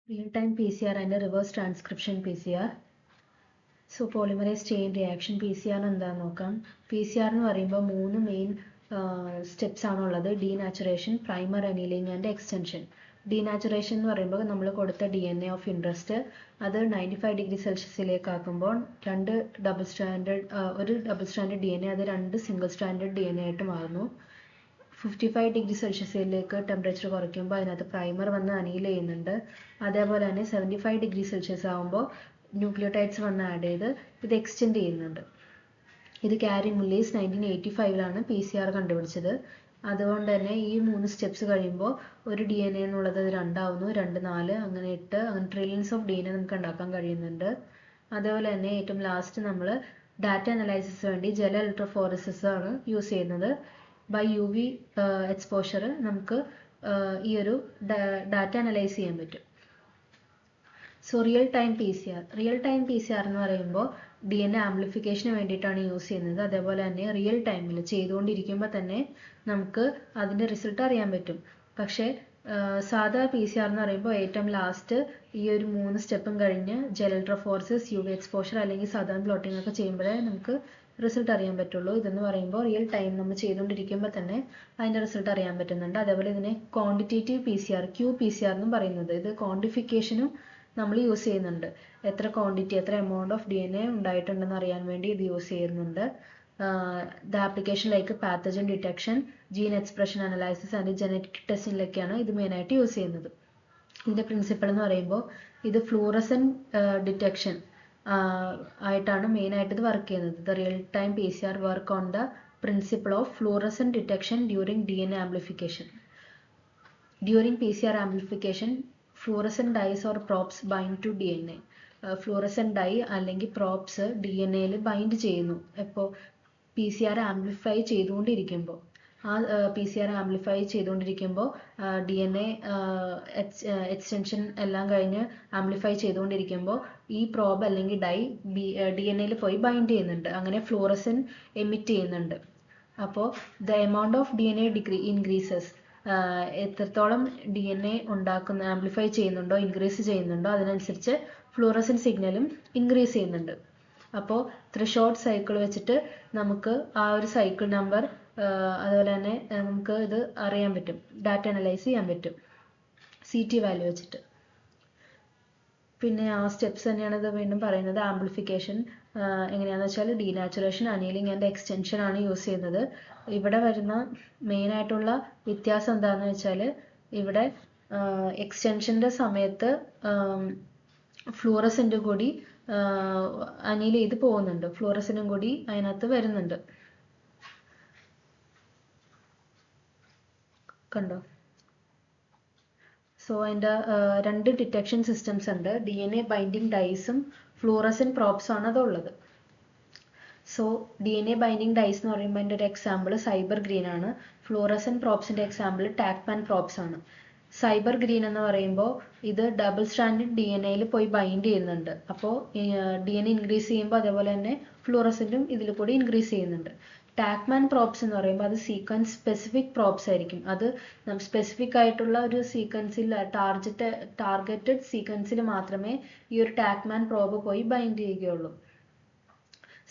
Real-time PCR and reverse transcription PCR. So polymerase chain reaction PCR എന്താന്ന് നോക്കാം. PCR എന്ന് പറയുമ്പോൾ 3 മെയിൻ സ്റ്റെപ്സ് ആണുള്ളത്. Denaturation, primer annealing and extension. Denaturation എന്ന് പറയുമ്പോൾ നമ്മൾ കൊടുത്ത DNA ഓഫ് ഇൻട്രസ്റ്റ് അത് 95 ഡിഗ്രി സെൽഷ്യസിലേക്ക് ആക്കുമ്പോൾ ഒരു ഡബിൾ സ്റ്റാൻഡേർഡ് DNA അത് 2 സിംഗിൾ സ്റ്റാൻഡേർഡ് DNA ആയിട്ട് മാറുന്നു. 55 ഡിഗ്രി സെൽഷ്യസിലേക്ക് ടെമ്പറേച്ചർ കുറയ്ക്കുമ്പോൾ അതിനകത്ത് പ്രൈമർ വന്ന് അനീൽ ചെയ്യുന്നുണ്ട്. അതേപോലെ തന്നെ 75 ഡിഗ്രി സെൽഷ്യസ് ആകുമ്പോൾ ന്യൂക്ലിയോടൈഡ്സ് വന്ന് ആഡ് ചെയ്ത് ഇത് എക്സ്റ്റെൻഡ് ചെയ്യുന്നുണ്ട്. ഇത് കാരി മുല്ലീസ് 1985 PCR കണ്ടുപിടിച്ചത്. അതുകൊണ്ട് തന്നെ ഈ 3 സ്റ്റെപ്സ് കഴിയുമ്പോൾ ഒരു DNA എന്നുള്ളത് 2 ആവുന്നു, 2, 4, അങ്ങനെ 8, അങ്ങനെ ട്രില്യൺസ് ഓഫ് DNA നമുക്ക് ഉണ്ടാക്കാൻ കഴിയുന്നുണ്ട്. അതേപോലെ തന്നെ ഏറ്റവും ലാസ്റ്റ് നമ്മൾ ഡാറ്റ അനലൈസിസ് വേണ്ടി ജെൽ ഇലക്ട്രോഫോറസിസ് ആണ് യൂസ് ചെയ്യുന്നത്. ബൈ UV എക്സ്പോഷർ നമുക്ക് ഈ ഒരു ഡാറ്റ അനലൈസ് ചെയ്യാൻ പറ്റും. സോ റിയൽ ടൈം PCR എന്ന് പറയുമ്പോൾ DNA ആംപ്ലിഫിക്കേഷന് വേണ്ടിയിട്ടാണ് യൂസ് ചെയ്യുന്നത്. അതേപോലെ തന്നെ റിയൽ ടൈമിൽ ചെയ്തുകൊണ്ടിരിക്കുമ്പോൾ തന്നെ നമുക്ക് അതിൻ്റെ റിസൾട്ട് അറിയാൻ പറ്റും. പക്ഷേ സാധാ PCR എന്ന് പറയുമ്പോൾ ഏറ്റവും ലാസ്റ്റ് ഈ ഒരു 3 സ്റ്റെപ്പും കഴിഞ്ഞ് ജെൽ ഇലക്ട്രോഫോറസിസ്, UV എക്സ്പോഷർ അല്ലെങ്കിൽ സദേൺ ബ്ലോട്ടിംഗ് ഒക്കെ ചെയ്യുമ്പോഴേ നമുക്ക് റിസൾട്ട് അറിയാൻ പറ്റുള്ളൂ. ഇതെന്ന് പറയുമ്പോൾ റിയൽ ടൈം നമ്മൾ ചെയ്തുകൊണ്ടിരിക്കുമ്പോൾ തന്നെ അതിൻ്റെ റിസൾട്ട് അറിയാൻ പറ്റുന്നുണ്ട്. അതേപോലെ ഇതിനെ ക്വാണ്ടിറ്റേറ്റീവ് PCR, QPCR എന്നും പറയുന്നത്. ഇത് ക്വാണ്ടിഫിക്കേഷനും നമ്മൾ യൂസ് ചെയ്യുന്നുണ്ട്. എത്ര ക്വാണ്ടിറ്റി, എത്ര എമൗണ്ട് ഓഫ് DNA ഉണ്ടായിട്ടുണ്ടെന്ന് അറിയാൻ വേണ്ടി ഇത് യൂസ് ചെയ്യുന്നുണ്ട്. The application like pathogen detection, gene expression analysis and genetic ടെസ്റ്റിങ്ങിലൊക്കെയാണ് ഇത് മെയിനായിട്ട് യൂസ് ചെയ്യുന്നത്. ഇതിൻ്റെ പ്രിൻസിപ്പിൾ എന്ന് പറയുമ്പോൾ ഇത് ഫ്ലൂറസൻ ഡിറ്റക്ഷൻ ആയിട്ടാണ് മെയിനായിട്ട് ഇത് വർക്ക് ചെയ്യുന്നത്. The real time PCR work on the principle of fluorescence detection during DNA amplification. During PCR amplification fluorescence dyes or probes bind to DNA. Fluorescence dye അല്ലെങ്കിൽ പ്രോപ്സ് DNAയിൽ bind ചെയ്യുന്നു. ഇപ്പോൾ PCR amplify ചെയ്തുകൊണ്ടിരിക്കുമ്പോൾ DNA extension എല്ലാം കഴിഞ്ഞ് amplify ചെയ്തുകൊണ്ടിരിക്കുമ്പോൾ ഈ probe അല്ലെങ്കിൽ ഡൈ DNAയിൽ പോയി ബൈൻഡ് ചെയ്യുന്നുണ്ട്. അങ്ങനെ ഫ്ലൂറസൻ എമിറ്റ് ചെയ്യുന്നുണ്ട്. അപ്പോൾ the amount of DNA increases. എത്രത്തോളം DNA ആംപ്ലിഫൈ ചെയ്യുന്നുണ്ടോ, ഇൻക്രീസ് ചെയ്യുന്നുണ്ടോ, അതിനനുസരിച്ച് ഫ്ലൂറസൻ സിഗ്നലും ഇൻക്രീസ് ചെയ്യുന്നുണ്ട്. അപ്പോൾ ത്രെഷോൾഡ് സൈക്കിൾ വെച്ചിട്ട് നമുക്ക് ആ ഒരു സൈക്കിൾ നമ്പർ അതുപോലെ തന്നെ നമുക്ക് ഇത് അറിയാൻ പറ്റും, ഡാറ്റ അനലൈസ് ചെയ്യാൻ പറ്റും CT വാല്യൂ വെച്ചിട്ട്. പിന്നെ ആ സ്റ്റെപ്സ് തന്നെയാണ് ഇത് വീണ്ടും പറയുന്നത്. ആംപ്ലിഫിക്കേഷൻ എങ്ങനെയാണെന്ന് വെച്ചാൽ ഡീനാച്ചുറേഷൻ, അനീലിംഗ് ആൻഡ് എക്സ്റ്റൻഷൻ ആണ് യൂസ് ചെയ്യുന്നത്. ഇവിടെ വരുന്ന മെയിനായിട്ടുള്ള വ്യത്യാസം എന്താണെന്ന് വെച്ചാൽ ഇവിടെ എക്സ്റ്റൻഷൻ്റെ സമയത്ത് ഫ്ലൂറസെൻ്റ് കൂടി അനീൽ ചെയ്ത് പോകുന്നുണ്ട്, ഫ്ലൂറസെനും കൂടി അതിനകത്ത് വരുന്നുണ്ട്. കണ്ടോ? സോ അതിൻ്റെ 2 ഡിറ്റക്ഷൻ സിസ്റ്റംസ് ഉണ്ട്. DNA ബൈൻഡിങ് ഡൈസും ഫ്ലൂറസൻ പ്രോപ്സും ആണ് അതുള്ളത്. സോ DNA ബൈൻഡിങ് ഡൈസ് എന്ന് പറയുമ്പോൾ അതിൻ്റെ ഒരു എക്സാമ്പിൾ സൈബർ ഗ്രീൻ ആണ്. ഫ്ലൂറസൻ പ്രോപ്സിൻ്റെ എക്സാമ്പിൾ ടാക്മാൻ പ്രോപ്സ് ആണ്. സൈബർ ഗ്രീൻ എന്ന് പറയുമ്പോൾ ഇത് ഡബിൾ സ്റ്റാൻഡേർഡ് DNAയിൽ പോയി ബൈൻഡ് ചെയ്യുന്നുണ്ട്. അപ്പോൾ DNA ഇൻക്രീസ് ചെയ്യുമ്പോൾ അതേപോലെ തന്നെ ഫ്ലൂറസൻറ്റും ഇതിൽ കൂടി ഇൻക്രീസ് ചെയ്യുന്നുണ്ട്. ടാക്മാൻ പ്രോപ്സ് എന്ന് പറയുമ്പോൾ അത് സീക്വൻസ് സ്പെസിഫിക് പ്രോപ്സ് ആയിരിക്കും. അത് സ്പെസിഫിക് ആയിട്ടുള്ള ഒരു സീക്വൻസിൽ ടാർഗറ്റഡ് സീക്വൻസിൽ മാത്രമേ ഈ ഒരു ടാക്മാൻ പ്രോബ് പോയി ബൈൻഡ് ചെയ്യുകയുള്ളൂ.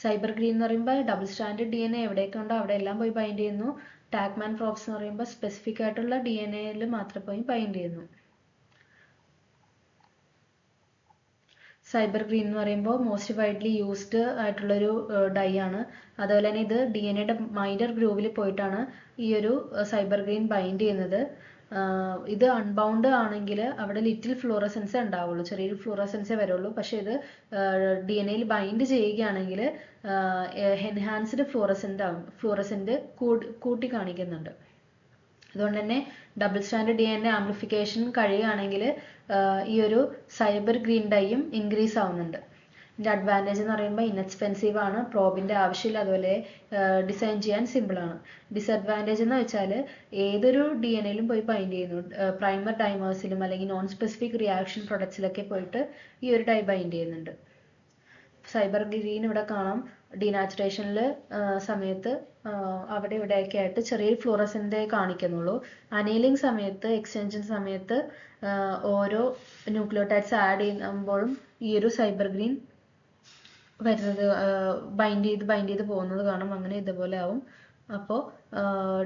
സൈബർ ഗ്രീൻ എന്ന് പറയുമ്പോൾ ഡബിൾ സ്റ്റാൻഡേർഡ് DNA എവിടെയൊക്കെ ഉണ്ടോ അവിടെ എല്ലാം പോയി ബൈൻഡ് ചെയ്യുന്നു. ടാക്മാൻ പ്രോപ്സ് എന്ന് പറയുമ്പോൾ സ്പെസിഫിക് ആയിട്ടുള്ള DNAയിൽ മാത്രം പോയി ബൈൻഡ് ചെയ്യുന്നു. സൈബർ ഗ്രീൻ എന്ന് പറയുമ്പോൾ മോസ്റ്റ് വൈഡ്ലി യൂസ്ഡ് ആയിട്ടുള്ളൊരു ഡൈ ആണ്. അതുപോലെ തന്നെ ഇത് DNAയുടെ മൈനർ ഗ്രൂവിൽ പോയിട്ടാണ് ഈ ഒരു സൈബർ ഗ്രീൻ ബൈൻഡ് ചെയ്യുന്നത്. ഇത് അൺബൗണ്ട് ആണെങ്കിൽ അവിടെ ലിറ്റിൽ ഫ്ലൂറസൻസേ ഉണ്ടാവുള്ളൂ, ചെറിയൊരു ഫ്ലൂറസൻസേ വരുള്ളൂ. പക്ഷേ ഇത് DNAയിൽ ബൈൻഡ് ചെയ്യുകയാണെങ്കിൽ എൻഹാൻസ്ഡ് ഫ്ലൂറസെൻ്റ് കൂട്ടി കാണിക്കുന്നുണ്ട്. അതുകൊണ്ട് തന്നെ ഡബിൾ സ്റ്റാൻഡേർഡ് DNA ആംപ്ലിഫിക്കേഷൻ കഴിയുകയാണെങ്കിൽ ഈ ഒരു സൈബർ ഗ്രീൻ ഡൈയും ഇൻക്രീസ് ആവുന്നുണ്ട്. ഇതിൻ്റെ അഡ്വാൻറ്റേജ് എന്ന് പറയുമ്പോൾ ഇൻഎക്സ്പെൻസീവ് ആണ്, പ്രോബിൻ്റെ ആവശ്യമില്ല, അതുപോലെ ഡിസൈൻ ചെയ്യാൻ സിമ്പിളാണ്. ഡിസഡ്വാൻറ്റേജ് എന്ന് വെച്ചാൽ ഏതൊരു DNAയിലും പോയി ബൈൻഡ് ചെയ്യുന്നു. പ്രൈമർ ഡൈമേഴ്സിലും അല്ലെങ്കിൽ നോൺ സ്പെസിഫിക് റിയാക്ഷൻ പ്രൊഡക്ട്സിലൊക്കെ പോയിട്ട് ഈ ഒരു ഡൈ ബൈൻഡ് ചെയ്യുന്നുണ്ട്. സൈബർ ഗ്രീൻ ഇവിടെ കാണാം. ഡീനാച്ചുറേഷനിൽ സമയത്ത് അവിടെ ഇവിടെയൊക്കെ ആയിട്ട് ചെറിയൊരു ഫ്ലൂറസെൻ്റ് കാണിക്കുന്നുള്ളൂ. അനീലിംഗ് സമയത്ത്, എക്സ്റ്റൻഷൻ സമയത്ത് ഓരോ ന്യൂക്ലിയോടൈഡ്സ് ആഡ് ചെയ്യുമ്പോഴും ഈ ഒരു സൈബർ ഗ്രീൻ വരുന്നത് ബൈൻഡ് ചെയ്ത് പോകുന്നത് കാണും. അങ്ങനെ ഇതുപോലെ ആവും. അപ്പോൾ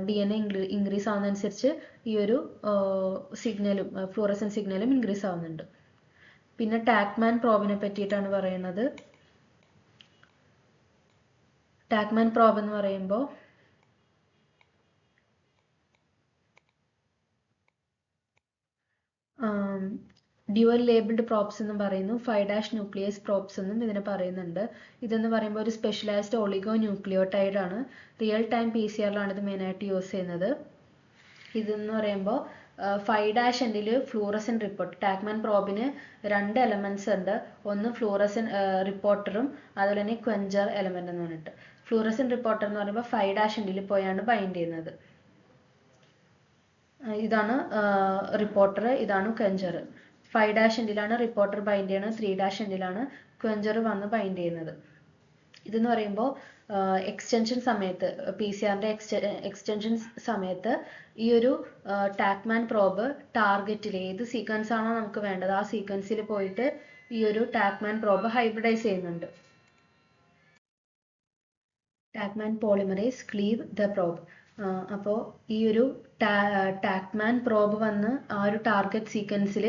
DNA ഇൻക്രീസ് ആവുന്നതനുസരിച്ച് ഈ ഒരു സിഗ്നലും ഫ്ലൂറസെന്റ് സിഗ്നലും ഇൻക്രീസ് ആവുന്നുണ്ട്. പിന്നെ ടാക്മാൻ പ്രോബിനെ പറ്റിയിട്ടാണ് പറയുന്നത്. ടാക്മാൻ പ്രോബ് എന്ന് പറയുമ്പോൾ ഡ്യുവൽ ലേബിൾഡ് പ്രോബ്സ് എന്നും പറയുന്നു. 5' ന്യൂക്ലിയസ് പ്രോബ്സ് എന്നും ഇതിനെ പറയുന്നുണ്ട്. ഇതെന്ന് പറയുമ്പോൾ ഒരു സ്പെഷ്യലൈസ്ഡ് ഒളിഗോ ന്യൂക്ലിയോടൈഡ് ആണ്. റിയൽ ടൈം PCR-ലാണ് ഇത് മെയിനായിട്ട് യൂസ് ചെയ്യുന്നത്. ഇതെന്ന് പറയുമ്പോൾ 5' എൻഡിൽ ഫ്ലൂറസെന്റ് റിപ്പോർട്ട്. ടാക്മാൻ പ്രോബിന് 2 എലമെന്റ്സ് ഉണ്ട്. ഒന്ന് ഫ്ലൂറസെന്റ് റിപ്പോർട്ടറും അതുപോലെ തന്നെ ക്വഞ്ചർ എലമെന്റ് എന്ന് പറഞ്ഞിട്ട്. ഫ്ലൂറസെന്റ് റിപ്പോർട്ടർ എന്ന് പറയുമ്പോൾ 5' എൻഡിൽ പോയാണ് ബൈൻഡ് ചെയ്യുന്നത്. ഇതാണ് റിപ്പോർട്ടർ, ഇതാണ് ക്വഞ്ചർ. 5' എൻഡിലാണ് റിപ്പോർട്ടർ ബൈൻഡ് ചെയ്യുന്നത്, 3' എൻഡിലാണ് ക്വഞ്ചർ വന്ന് ബൈൻഡ് ചെയ്യുന്നത്. ഇതെന്ന് പറയുമ്പോൾ എക്സ്റ്റൻഷൻ സമയത്ത്, PCR-ന്റെ എക്സ്റ്റൻഷൻ സമയത്ത് ഈ ഒരു ടാക്മാൻ പ്രോബ് ടാർഗറ്റിൽ ഏത് സീക്വൻസ് ആണോ നമുക്ക് വേണ്ടത് ആ സീക്വൻസിൽ പോയിട്ട് ഈ ഒരു ടാക്മാൻ പ്രോബ് ഹൈബ്രിഡൈസ് ചെയ്യുന്നുണ്ട്. ടാക്മാൻ പോളിമറേസ് ക്ലീവ് ദ പ്രോബ്. അപ്പോൾ ഈ ഒരു ടാക്മാൻ പ്രോബ് വന്ന് ആ ഒരു ടാർഗറ്റ് സീക്വൻസിൽ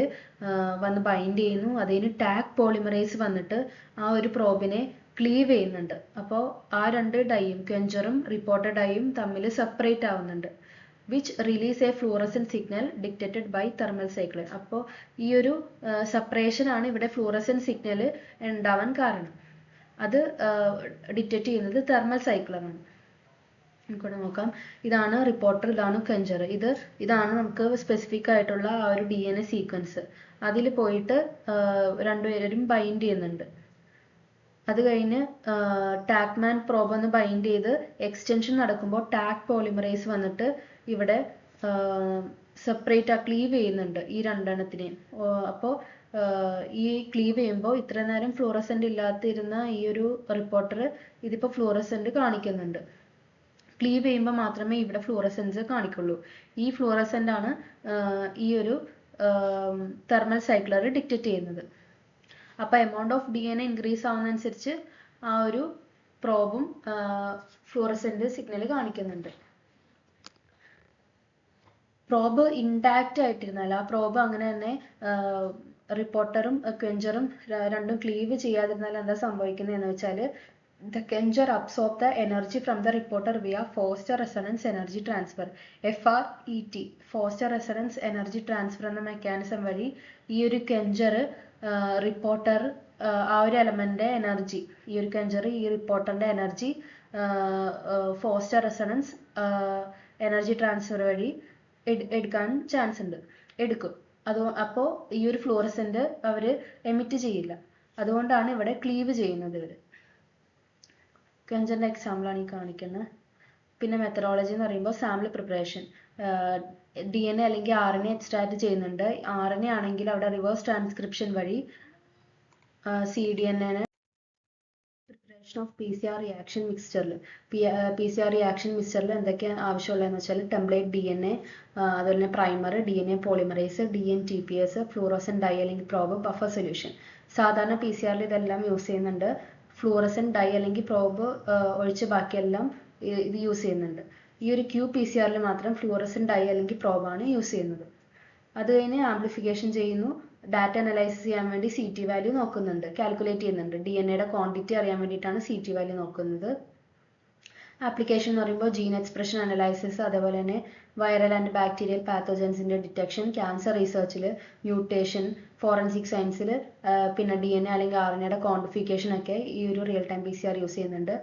വന്ന് ബൈൻഡ് ചെയ്യുന്നു. അതിന് ടാക് പോളിമറേസ് വന്നിട്ട് ആ ഒരു പ്രോബിനെ ക്ലീവ് ചെയ്യുന്നുണ്ട്. അപ്പോൾ ആ 2 ഡൈയും ക്വഞ്ചറും റിപ്പോർട്ടർ ഡൈയും തമ്മിൽ സെപ്പറേറ്റ് ആവുന്നുണ്ട്. Which release a fluorescent signal dictated by thermal cycle. അപ്പോൾ ഈ ഒരു സെപ്പറേഷൻ ആണ് ഇവിടെ ഫ്ലൂറസെന്റ് സിഗ്നൽ ഉണ്ടാവാൻ കാരണം. അത് ഡിറ്റക്ട് ചെയ്യുന്നത് തെർമൽ സൈക്കിളാണ്. നമുക്കിവിടെ നോക്കാം. ഇതാണ് റിപ്പോർട്ടർ, ഇതാണ് ക്വഞ്ചർ. ഇതാണ് നമുക്ക് സ്പെസിഫിക് ആയിട്ടുള്ള ആ ഒരു DNA സീക്വൻസ്. അതിൽ പോയിട്ട് രണ്ടുപേരും ബൈൻഡ് ചെയ്യുന്നുണ്ട്. അത് കഴിഞ്ഞ് ടാക്മാൻ പ്രോബ് ഒന്ന് ബൈൻഡ് ചെയ്ത് എക്സ്റ്റൻഷൻ നടക്കുമ്പോൾ ടാക് പോളിമറേസ് വന്നിട്ട് ഇവിടെ സെപ്പറേറ്റ് ക്ലീവ് ചെയ്യുന്നുണ്ട് ഈ 2 എണ്ണത്തിനെയും. അപ്പോൾ ഈ ക്ലീവ് ചെയ്യുമ്പോൾ ഇത്ര നേരം ഫ്ലൂറസെന്റ് ഇല്ലാത്തിരുന്ന ഈ ഒരു റിപ്പോർട്ടർ ഇതിപ്പോൾ ഫ്ലൂറസെന്റ് കാണിക്കുന്നുണ്ട്. ക്ലീവ് ചെയ്യുമ്പോൾ മാത്രമേ ഇവിടെ ഫ്ലൂറസെൻസ് കാണിക്കുള്ളൂ. ഈ ഫ്ലൂറസെന്റ് ആണ് ഈ ഒരു തെർമൽ സൈക്ലർ ഡിക്റ്റേറ്റ് ചെയ്യുന്നത്. അപ്പോൾ എമൗണ്ട് ഓഫ് DNA ഇൻക്രീസ് ആവുന്നതനുസരിച്ച് ആ ഒരു പ്രോബും ഫ്ലൂറസെന്റ് സിഗ്നൽ കാണിക്കുന്നുണ്ട്. പ്രോബ് ഇൻടാക്റ്റ് ആയിട്ടിരുന്നാൽ, ആ പ്രോബ് അങ്ങനെ തന്നെ റിപ്പോർട്ടറും ക്വഞ്ചറും രണ്ടും ക്ലീവ് ചെയ്യാതിരുന്നാൽ എന്താ സംഭവിക്കുന്നതെന്ന് വെച്ചാൽ the quencher absorb the energy from the reporter via forced resonance energy transfer, FRET. forced resonance energy transfer എന്ന മെക്കാനിസം വഴി ഈ ഒരു ക്വെഞ്ചർ റിപ്പോർട്ടർ ആ ഒരു എലമെന്റിന്റെ എനർജി, ഈ ഒരു ക്വെഞ്ചർ ഈ റിപ്പോർട്ടറിന്റെ energy Forster resonance energy transfer വഴി എടുക്കാൻ ചാൻസ് ഉണ്ട്, എടുക്കും. അപ്പോൾ ഈ ഒരു ഫ്ലൂറസെന്റ് അവര് എമിറ്റ് ചെയ്യില്ല. അതുകൊണ്ടാണ് ഇവിടെ ക്ലീവ് ചെയ്യുന്നത് ഇവര്. ക്വെഞ്ചറിന്റെ എക്സാമ്പിളാണ് ഈ കാണിക്കുന്നത്. പിന്നെ മെത്തഡോളജി എന്ന് പറയുമ്പോൾ സാമ്പിൾ പ്രിപ്പറേഷൻ. DNA അല്ലെങ്കിൽ RNA എക്സ്ട്രാക്ട് ചെയ്യുന്നുണ്ട്. RNA ആണെങ്കിൽ അവിടെ റിവേഴ്സ് ട്രാൻസ്ക്രിപ്ഷൻ വഴി cDNA preparation of PCR reaction മിക്സ്ചറിൽ. PCR റിയാക്ഷൻ മിക്സ്ചറിൽ എന്തൊക്കെയാണ് ആവശ്യമുള്ളതെന്ന് വെച്ചാൽ ടെംപ്ലേറ്റ് DNA, അതുപോലെ തന്നെ primer, DNA polymerase, DNTPS, fluorescent dye അല്ലെങ്കിൽ പ്രോബ്, ബഫർ സൊല്യൂഷൻ. സാധാരണ PCR ഇതെല്ലാം യൂസ് ചെയ്യുന്നുണ്ട്. ഫ്ലൂറസെന്റ് ഡൈ അല്ലെങ്കിൽ പ്രോബ് ഒഴിച്ച് ബാക്കിയെല്ലാം ഇത് യൂസ് ചെയ്യുന്നുണ്ട്. ഈ ഒരു qPCR മാത്രം ഫ്ലൂറസെന്റ് ഡൈ അല്ലെങ്കിൽ പ്രോബാണ് യൂസ് ചെയ്യുന്നത്. അത് കഴിഞ്ഞ് ആംപ്ലിഫിക്കേഷൻ ചെയ്യുന്നു. ഡാറ്റ അനലൈസിസ് ചെയ്യാൻ വേണ്ടി CT വാല്യൂ നോക്കുന്നുണ്ട്, കാൽക്കുലേറ്റ് ചെയ്യുന്നുണ്ട്. DNA-യുടെ ക്വാണ്ടിറ്റി അറിയാൻ വേണ്ടിയിട്ടാണ് CT വാല്യൂ നോക്കുന്നത്. ആപ്ലിക്കേഷൻ എന്ന് പറയുമ്പോൾ ജീൻ എക്സ്പ്രഷൻ അനലൈസിസ്, അതേപോലെ തന്നെ വൈറൽ ആൻഡ് ബാക്ടീരിയൽ പാത്തോജൻസിന്റെ ഡിറ്റക്ഷൻ, ക്യാൻസർ റിസർച്ചിൽ, മ്യൂട്ടേഷൻ, ഫോറൻസിക് സയൻസിൽ, പിന്നെ DNA അല്ലെങ്കിൽ RNA-യുടെ ക്വാണ്ടിഫിക്കേഷൻ ഒക്കെ ഈ ഒരു റിയൽ ടൈം PCR യൂസ് ചെയ്യുന്നുണ്ട്.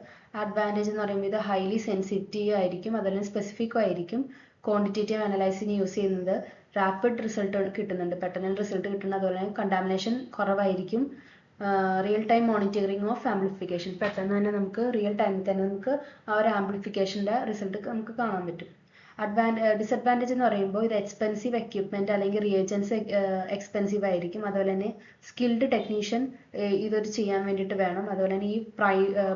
അഡ്വാൻറ്റേജ് എന്ന് പറയുമ്പോൾ ഇത് ഹൈലി സെൻസിറ്റീവ് ആയിരിക്കും, അതുപോലെ സ്പെസിഫിക്കും ആയിരിക്കും. ക്വാണ്ടിറ്റേറ്റീവ് അനലൈസിങ് യൂസ് ചെയ്യുന്നത് റാപ്പിഡ് റിസൾട്ട് കിട്ടുന്നുണ്ട്, പെട്ടെന്ന് റിസൾട്ട് കിട്ടുന്നത്. അതുപോലെ തന്നെ കണ്ടാമിനേഷൻ കുറവായിരിക്കും. Real time monitoring of amplification, പെട്ടെന്ന് തന്നെ നമുക്ക് റിയൽ ടൈമിൽ തന്നെ നമുക്ക് ആ ഒരു ആംപ്ലിഫിക്കേഷൻ്റെ റിസൾട്ട് നമുക്ക് കാണാൻ പറ്റും. ഡിസഡ്വാൻറ്റേജ് എന്ന് പറയുമ്പോൾ ഇത് എക്സ്പെൻസീവ് എക്യുപ്മെന്റ് അല്ലെങ്കിൽ റിയേജൻസ് എക്സ്പെൻസീവ് ആയിരിക്കും. അതുപോലെ തന്നെ സ്കിൽഡ് ടെക്നീഷ്യൻ ഇതൊരു ചെയ്യാൻ വേണ്ടിയിട്ട് വേണം. അതുപോലെ തന്നെ ഈ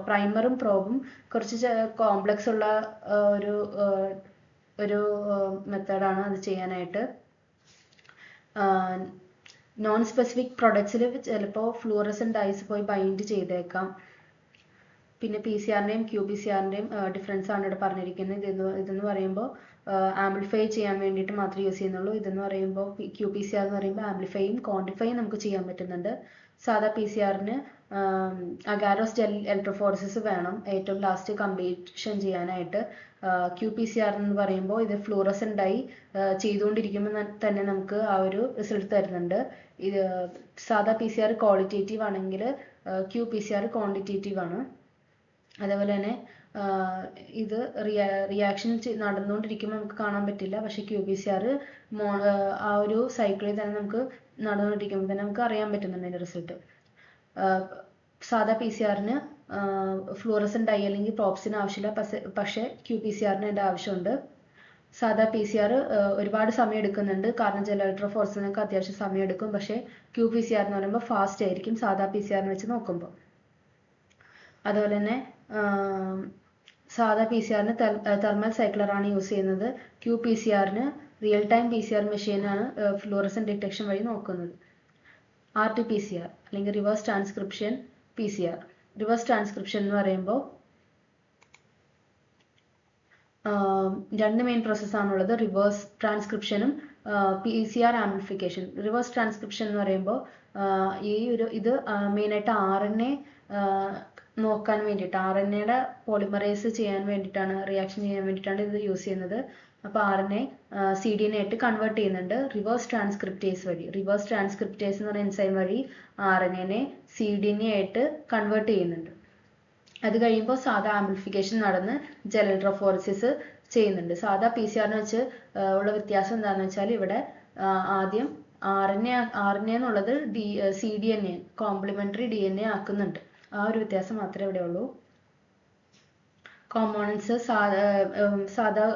പ്രൈമറും പ്രോബും കുറച്ച് കോംപ്ലക്സ് ഉള്ള ഒരു ഒരു മെത്തേഡാണ് അത് ചെയ്യാനായിട്ട്. നോൺ സ്പെസിഫിക് പ്രൊഡക്ട്സിൽ ചിലപ്പോൾ ഫ്ലൂറസെന്റ് ഡൈസ് പോയി ബൈൻഡ് ചെയ്തേക്കാം. പിന്നെ PCR-ന്റെയും qPCR-ന്റെയും ഡിഫറൻസ് ആണ് ഇവിടെ പറഞ്ഞിരിക്കുന്നത്. ഇതെന്ന് പറയുമ്പോൾ ആംപ്ലിഫൈ ചെയ്യാൻ വേണ്ടിയിട്ട് മാത്രമേ യൂസ് ചെയ്യുന്നുള്ളൂ. ഇതെന്ന് പറയുമ്പോൾ qPCR എന്ന് പറയുമ്പോൾ ആംപ്ലിഫൈയും ക്വാണ്ടിഫൈയും നമുക്ക് ചെയ്യാൻ പറ്റുന്നുണ്ട്. സാധാ PCR-ന് അഗാരോസ് ജെൽ ഇലക്ട്രോഫോറസിസ് വേണം ഏറ്റവും ലാസ്റ്റ് കംപ്ലീഷൻ ചെയ്യാനായിട്ട്. qPCR എന്ന് പറയുമ്പോൾ ഇത് ഫ്ലൂറസെന്റ് ആയി ചെയ്തുകൊണ്ടിരിക്കുമ്പോൾ തന്നെ നമുക്ക് ആ ഒരു റിസൾട്ട് തരുന്നുണ്ട്. ഇത് സാധാ PCR ക്വാളിറ്റേറ്റീവ് ആണെങ്കിൽ qPCR ക്വാണ്ടിറ്റേറ്റീവ് ആണ്. അതേപോലെ തന്നെ ഇത് റിയാക്ഷൻ നടന്നുകൊണ്ടിരിക്കുമ്പോൾ നമുക്ക് കാണാൻ പറ്റില്ല. പക്ഷെ qPCR ആ ഒരു സൈക്കിളിൽ തന്നെ നമുക്ക് നടന്നുകൊണ്ടിരിക്കുമ്പോൾ തന്നെ നമുക്ക് അറിയാൻ പറ്റുന്നുണ്ട് അതിന്റെ റിസൾട്ട്. സാധാ PCR-ന് ഫ്ലൂറസെന്റ് ഡൈ അല്ലെങ്കിൽ പ്രോബ്സിന് ആവശ്യമില്ല. പക്ഷെ qPCR-ന് അതിന്റെ ആവശ്യമുണ്ട്. സാധാ PCR ഒരുപാട് സമയം എടുക്കുന്നുണ്ട്, കാരണം ജെൽ ഇലക്ട്രോഫോറസിനൊക്കെ അത്യാവശ്യം സമയം എടുക്കും. പക്ഷെ qPCR എന്ന് പറയുമ്പോൾ ഫാസ്റ്റ് ആയിരിക്കും സാധാ PCR-നെ വെച്ച് നോക്കുമ്പോൾ. അതുപോലെ തന്നെ സാധാ PCR-ന് തെർമൽ സൈക്ലറാണ് യൂസ് ചെയ്യുന്നത്. qPCR-ന് റിയൽ ടൈം PCR മെഷീനാണ് ഫ്ലൂറസെന്റ് ഡിറ്റക്ഷൻ വഴി നോക്കുന്നത്. RT-PCR അല്ലെങ്കിൽ reverse transcription PCR. Reverse transcription എന്ന് പറയുമ്പോൾ രണ്ട് മെയിൻ പ്രോസസ്സാണുള്ളത്, റിവേഴ്സ് ട്രാൻസ്ക്രിപ്ഷനും PCR ആംപ്ലിഫിക്കേഷൻ. റിവേഴ്സ് ട്രാൻസ്ക്രിപ്ഷൻ എന്ന് പറയുമ്പോൾ ഇത് മെയിനായിട്ട് RNA നോക്കാൻ വേണ്ടിയിട്ട്, RNA-യുടെ പോളിമറൈസ് ചെയ്യാൻ വേണ്ടിയിട്ടാണ്, റിയാക്ഷൻ ചെയ്യാൻ വേണ്ടിയിട്ടാണ് ഇത് യൂസ് ചെയ്യുന്നത്. അപ്പോൾ RNA cDNA ആയിട്ട് കൺവേർട്ട് ചെയ്യുന്നുണ്ട് റിവേഴ്സ് ട്രാൻസ്ക്രിപ്റ്റേസ് വഴി. റിവേഴ്സ് ട്രാൻസ്ക്രിപ്റ്റേസ് എന്ന് പറയുന്ന എൻസൈം വഴി RNA-നെ cDNA ആയിട്ട് കൺവേർട്ട് ചെയ്യുന്നുണ്ട്. അത് കഴിയുമ്പോൾ സാധാ ആംപ്ലിഫിക്കേഷൻ നടന്ന് ജെൽ ഇലക്ട്രോഫോറസിസ് ചെയ്യുന്നുണ്ട്. സാധാ PCR-ന് വെച്ച് ഉള്ള വ്യത്യാസം എന്താണെന്ന് വെച്ചാൽ ഇവിടെ ആദ്യം RNA എന്നുള്ളത് cDNA കോംപ്ലിമെന്ററി DNA ആക്കുന്നുണ്ട്. ആ ഒരു വ്യത്യാസം മാത്രമേ ഇവിടെ ഉള്ളൂ. കോമ്പോണൻസ് സാധാ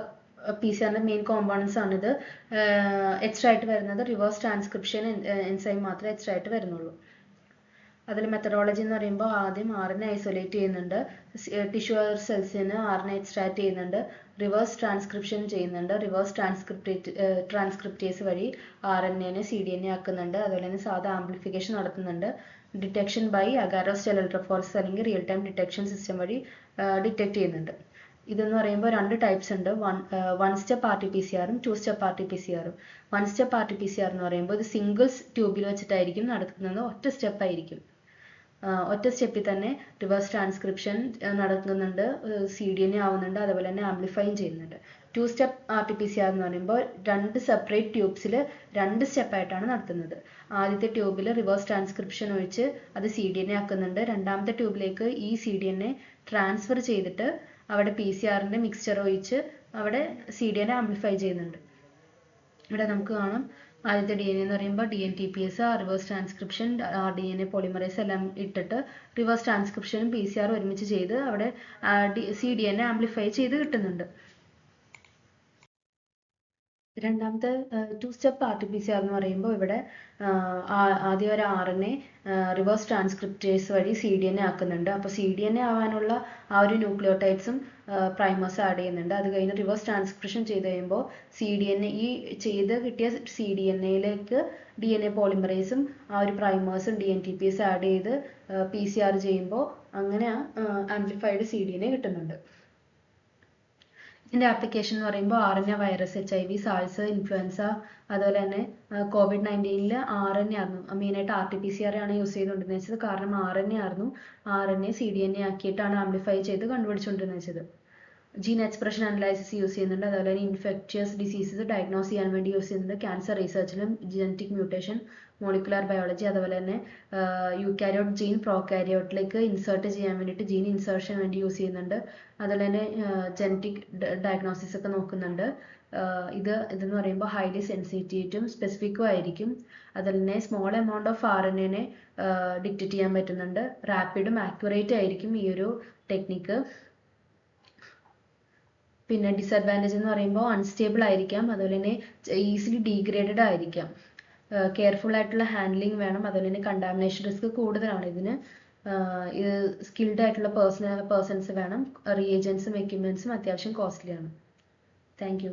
PCR-ന്റെ മെയിൻ കോമ്പോണൻസ് ആണിത്. എക്സ്ട്രാ ആയിട്ട് വരുന്നത് റിവേഴ്സ് ട്രാൻസ്ക്രിപ്ഷൻ എൻസൈം മാത്രമേ എക്സ്ട്രാ ആയിട്ട് വരുന്നുള്ളൂ. അതിൽ മെത്തഡോളജി എന്ന് പറയുമ്പോൾ ആദ്യം RNA ഐസൊലേറ്റ് ചെയ്യുന്നുണ്ട്, ടിഷ്യൂ സെൽസിന് RNA എക്സ്ട്രാക്ട് ചെയ്യുന്നുണ്ട്, റിവേഴ്സ് ട്രാൻസ്ക്രിപ്ഷൻ ചെയ്യുന്നുണ്ട്, റിവേഴ്സ് ട്രാൻസ്ക്രിപ്റ്റേസ് വഴി RNA-നെ cDNA ആക്കുന്നുണ്ട്. അതുപോലെ തന്നെ സാധാ ആംപ്ലിഫിക്കേഷൻ നടത്തുന്നുണ്ട്. Detection by agarose gel electrophoresis അല്ലെങ്കിൽ റിയൽ ടൈം ഡിറ്റക്ഷൻ സിസ്റ്റം വഴി ഡിറ്റക്ട് ചെയ്യുന്നുണ്ട്. ഇതെന്ന് പറയുമ്പോൾ രണ്ട് ടൈപ്സ് ഉണ്ട്, one step RT-PCR-ഉം 2 step RT-PCR-ഉം. One step RT-PCR എന്ന് പറയുമ്പോൾ ഇത് സിംഗിൾ ട്യൂബിൽ വെച്ചിട്ടായിരിക്കും നടക്കുന്നത്, ഒറ്റ സ്റ്റെപ്പ് ആയിരിക്കും. ഒറ്റ സ്റ്റെപ്പിൽ തന്നെ റിവേഴ്സ് ട്രാൻസ്ക്രിപ്ഷൻ നടക്കുന്നുണ്ട്, cDNA ആവുന്നുണ്ട്, അതുപോലെ തന്നെ ആംപ്ലിഫൈയും ചെയ്യുന്നുണ്ട്. 2 സ്റ്റെപ്പ് RT-PCR എന്ന് പറയുമ്പോൾ രണ്ട് സെപ്പറേറ്റ് ട്യൂബ്സിൽ രണ്ട് സ്റ്റെപ്പായിട്ടാണ് നടത്തുന്നത്. ആദ്യത്തെ ട്യൂബിൽ റിവേഴ്സ് ട്രാൻസ്ക്രിപ്ഷൻ ഒഴിച്ച് അത് cDNA ആക്കുന്നുണ്ട്. രണ്ടാമത്തെ ട്യൂബിലേക്ക് ഈ cDNA ട്രാൻസ്ഫർ ചെയ്തിട്ട് അവിടെ PCR-ന്റെ മിക്സ്ചർ ഒഴിച്ച് അവിടെ cDNA ആംപ്ലിഫൈ ചെയ്യുന്നുണ്ട്. ഇവിടെ നമുക്ക് കാണാം ആദ്യത്തെ DNA എന്ന് പറയുമ്പോൾ DNTPS, reverse transcription, DNA polymerase എല്ലാം ഇട്ടിട്ട് റിവേഴ്സ് ട്രാൻസ്ക്രിപ്ഷനും PCR ഒരുമിച്ച് ചെയ്ത് അവിടെ cDNA ആംപ്ലിഫൈ ചെയ്ത് കിട്ടുന്നുണ്ട്. രണ്ടാമത്തെ 2 സ്റ്റെപ്പ് RT-PCR എന്ന് പറയുമ്പോൾ ഇവിടെ ആദ്യം ഒരു RNA റിവേഴ്സ് ട്രാൻസ്ക്രിപ്റ്റേസ് വഴി cDNA ആക്കുന്നുണ്ട്. അപ്പോൾ cDNA ആവാനുള്ള ആ ഒരു ന്യൂക്ലിയോടൈഡ്സും പ്രൈമേഴ്സ് ആഡ് ചെയ്യുന്നുണ്ട്. അത് കഴിഞ്ഞ് റിവേഴ്സ് ട്രാൻസ്ക്രിപ്ഷൻ ചെയ്ത് കഴിയുമ്പോൾ cDNA ഈ ചെയ്ത് കിട്ടിയ cDNA-യിലേക്ക് DNA പോളിമറൈസും ആ ഒരു പ്രൈമേഴ്സും DNTPS ആഡ് ചെയ്ത് PCR ചെയ്യുമ്പോൾ അങ്ങനെ ആംപ്ലിഫൈഡ് cDNA കിട്ടുന്നുണ്ട്. ഇതിന്റെ ആപ്ലിക്കേഷൻ എന്ന് പറയുമ്പോൾ RNA virus, HIV, SARS, influenza, അതുപോലെ തന്നെ COVID-19 RNA ആയിരുന്നു മെയിനായിട്ട്. RT-PCR ആണ് യൂസ് ചെയ്തുകൊണ്ടിരുന്നത് വെച്ചത്, കാരണം RNA ആയിരുന്നു. RNA cDNA ആക്കിയിട്ടാണ് ആംപ്ലിഫൈ ചെയ്ത് കണ്ടുപിടിച്ചുകൊണ്ടിരുന്നത് വെച്ചത്. ജീൻ എക്സ്പ്രഷൻ അനലൈസിസ് യൂസ് ചെയ്യുന്നുണ്ട്, അതുപോലെ തന്നെ ഇൻഫെക്ഷ്യസ് ഡിസീസസ് ഡയഗ്നോസ് ചെയ്യാൻ വേണ്ടി യൂസ് ചെയ്യുന്നുണ്ട്. ക്യാൻസർ റിസർച്ചിലും ജനറ്റിക് മ്യൂട്ടേഷൻ, മോളിക്കുലർ ബയോളജി, അതുപോലെ തന്നെ യൂക്കാരിയോട്ട് ജീൻ പ്രോകാരിയോട്ടിലേക്ക് ഇൻസേർട്ട് ചെയ്യാൻ വേണ്ടിയിട്ട് ജീൻ ഇൻസേർഷൻ വേണ്ടി യൂസ് ചെയ്യുന്നുണ്ട്. അതുപോലെ തന്നെ ജനറ്റിക് ഡയഗ്നോസിസ് ഒക്കെ നോക്കുന്നുണ്ട്. ഇതെന്ന് പറയുമ്പോൾ ഹൈലി സെൻസിറ്റീവും സ്പെസിഫിക്കും ആയിരിക്കും. അതുപോലെ തന്നെ സ്മോൾ എമൗണ്ട് ഓഫ് RNA-നെ ഡിറ്റക്ട് ചെയ്യാൻ പറ്റുന്നുണ്ട്. റാപ്പിഡും ആക്യുറേറ്റ് ആയിരിക്കും ഈ ഒരു ടെക്നിക്ക്. പിന്നെ ഡിസഡ്വാൻറ്റേജ് എന്ന് പറയുമ്പോൾ അൺസ്റ്റേബിൾ ആയിരിക്കാം, അതുപോലെ തന്നെ ഈസിലി ഡീഗ്രേഡഡ് ആയിരിക്കാം. കെയർഫുൾ ആയിട്ടുള്ള ഹാൻഡ്ലിംഗ് വേണം, അതുപോലെ തന്നെ കണ്ടാമിനേഷൻ റിസ്ക് കൂടുതലാണ് ഇതിന്. ഇത് സ്കിൽഡ് ആയിട്ടുള്ള പേഴ്സൺസ് വേണം, റിയേജൻസും എക്യുപ്മെൻറ്റ്സും അത്യാവശ്യം കോസ്റ്റ്ലിയാണ്. Thank you.